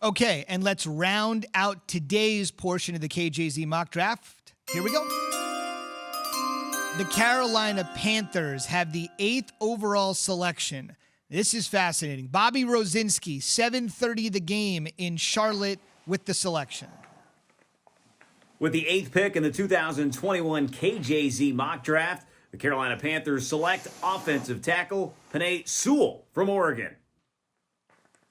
Okay, and let's round out today's portion of the KJZ Mock Draft. Here we go. The Carolina Panthers have the 8th overall selection. This is fascinating. Bobby Rosinski, 7:30 the game in Charlotte with the selection. With the 8th pick in the 2021 KJZ Mock Draft, the Carolina Panthers select offensive tackle Penei Sewell from Oregon.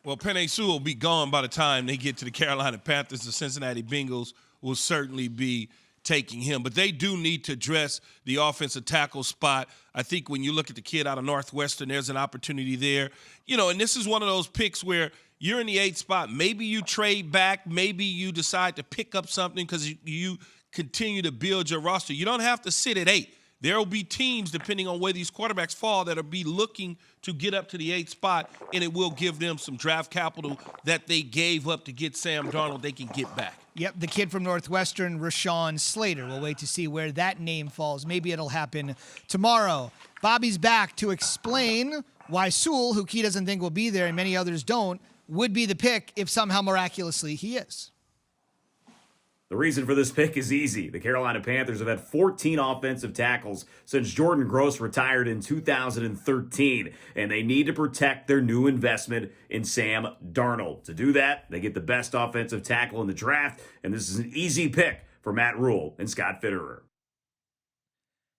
Well, Penei Sewell will be gone by the time they get to the Carolina Panthers. The Cincinnati Bengals will certainly be taking him. But they do need to address the offensive tackle spot. I think when you look at the kid out of Northwestern, there's an opportunity there. You know, and this is one of those picks where you're in the 8th spot. Maybe you trade back. Maybe you decide to pick up something because you continue to build your roster. You don't have to sit at 8. There will be teams, depending on where these quarterbacks fall, that will be looking to get up to the 8th spot, and it will give them some draft capital that they gave up to get Sam Darnold they can get back. Yep, the kid from Northwestern, Rashawn Slater. We'll wait to see where that name falls. Maybe it'll happen tomorrow. Bobby's back to explain why Sewell, who he doesn't think will be there and many others don't, would be the pick if somehow miraculously he is. The reason for this pick is easy. The Carolina Panthers have had 14 offensive tackles since Jordan Gross retired in 2013, and they need to protect their new investment in Sam Darnold. To do that, they get the best offensive tackle in the draft, and this is an easy pick for Matt Rule and Scott Fitterer.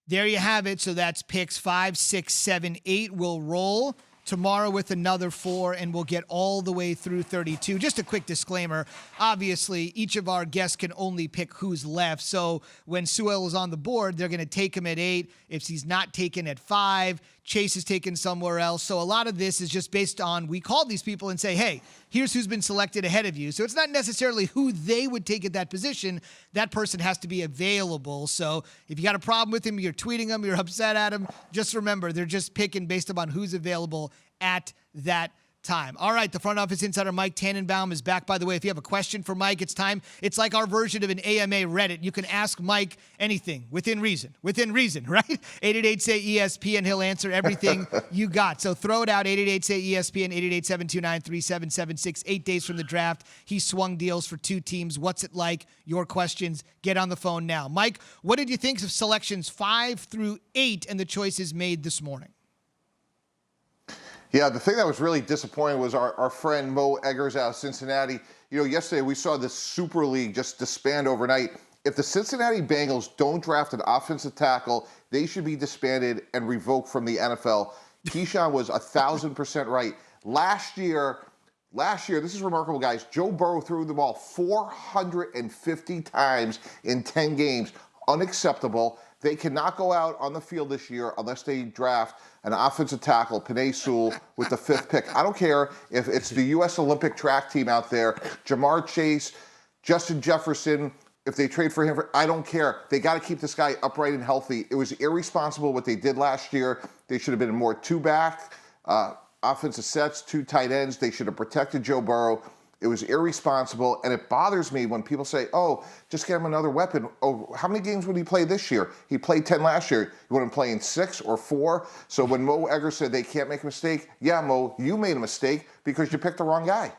There you have it. So that's picks 5, 6, 7, 8 will roll tomorrow with another 4, and we'll get all the way through 32. Just a quick disclaimer. Obviously, each of our guests can only pick who's left. So when Sewell is on the board, they're going to take him at 8. If he's not taken at 5, Chase is taken somewhere else. So a lot of this is just based on, we call these people and say, hey, here's who's been selected ahead of you. So it's not necessarily who they would take at that position. That person has to be available. So if you got a problem with him, you're tweeting him, you're upset at him, just remember, they're just picking based upon who's available at that time. All right, the front office insider Mike Tannenbaum is back. By the way, if you have a question for Mike, it's time. It's like our version of an AMA Reddit. You can ask Mike anything within reason, right? 888-SAY-ESPN. He'll answer everything you got. So throw it out, 888-SAY-ESPN, 888-729-3776. 8 days from the draft. He swung deals for 2 teams. What's it like? Your questions. Get on the phone now. Mike, what did you think of selections 5 through 8 and the choices made this morning? Yeah, the thing that was really disappointing was our friend Mo Eggers out of Cincinnati. You know, yesterday we saw the Super League just disband overnight. If the Cincinnati Bengals don't draft an offensive tackle, they should be disbanded and revoked from the NFL. Keyshawn was 1,000% right. Last year, this is remarkable, guys. Joe Burrow threw the ball 450 times in 10 games. Unacceptable. They cannot go out on the field this year unless they draft an offensive tackle, Penei Sewell, with the 5th pick. I don't care if it's the U.S. Olympic track team out there, Jamar Chase, Justin Jefferson, if they trade for him, I don't care. They got to keep this guy upright and healthy. It was irresponsible what they did last year. They should have been more 2-back, offensive sets, 2 tight ends. They should have protected Joe Burrow. It was irresponsible, and it bothers me when people say, oh, just get him another weapon. Oh, how many games would he play this year? He played 10 last year. You want him playing 6 or 4? So when Mo Eggers said they can't make a mistake, yeah, Mo, you made a mistake because you picked the wrong guy.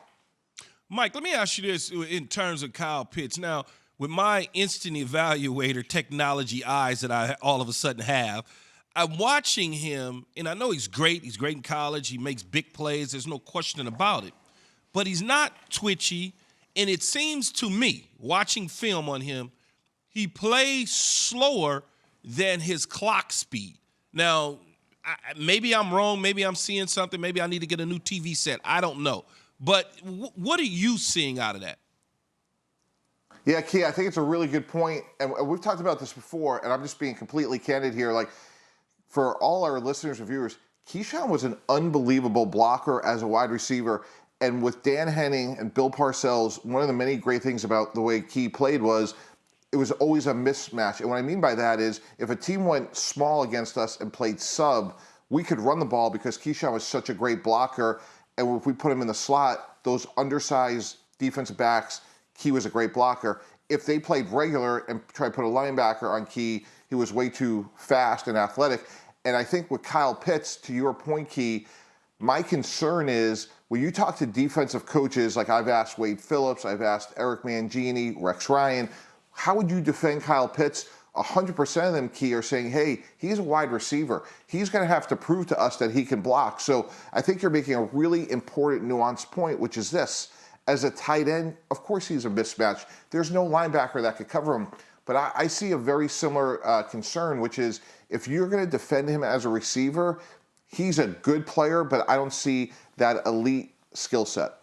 Mike, let me ask you this in terms of Kyle Pitts. Now, with my instant evaluator technology eyes that I all of a sudden have, I'm watching him, and I know he's great. He's great in college. He makes big plays. There's no question about it. But he's not twitchy, and it seems to me, watching film on him, he plays slower than his clock speed. Now, maybe I'm wrong. Maybe I'm seeing something. Maybe I need to get a new TV set. I don't know. But what are you seeing out of that? Yeah, Key, I think it's a really good point. And we've talked about this before, and I'm just being completely candid here. Like, for all our listeners and viewers, Keyshawn was an unbelievable blocker as a wide receiver. And with Dan Henning and Bill Parcells, one of the many great things about the way Key played was it was always a mismatch. And what I mean by that is if a team went small against us and played sub, we could run the ball because Keyshawn was such a great blocker. And if we put him in the slot, those undersized defensive backs, Key was a great blocker. If they played regular and tried to put a linebacker on Key, he was way too fast and athletic. And I think with Kyle Pitts, to your point, Key, My concern is when you talk to defensive coaches, like I've asked Wade Phillips, I've asked Eric Mangini, Rex Ryan, how would you defend Kyle Pitts? 100% of them, Key, are saying, hey, he's a wide receiver. He's going to have to prove to us that he can block. So I think you're making a really important nuanced point, which is this. As a tight end, of course he's a mismatch. There's no linebacker that could cover him. But I see a very similar concern, which is if you're going to defend him as a receiver, he's a good player, but I don't see that elite skill set.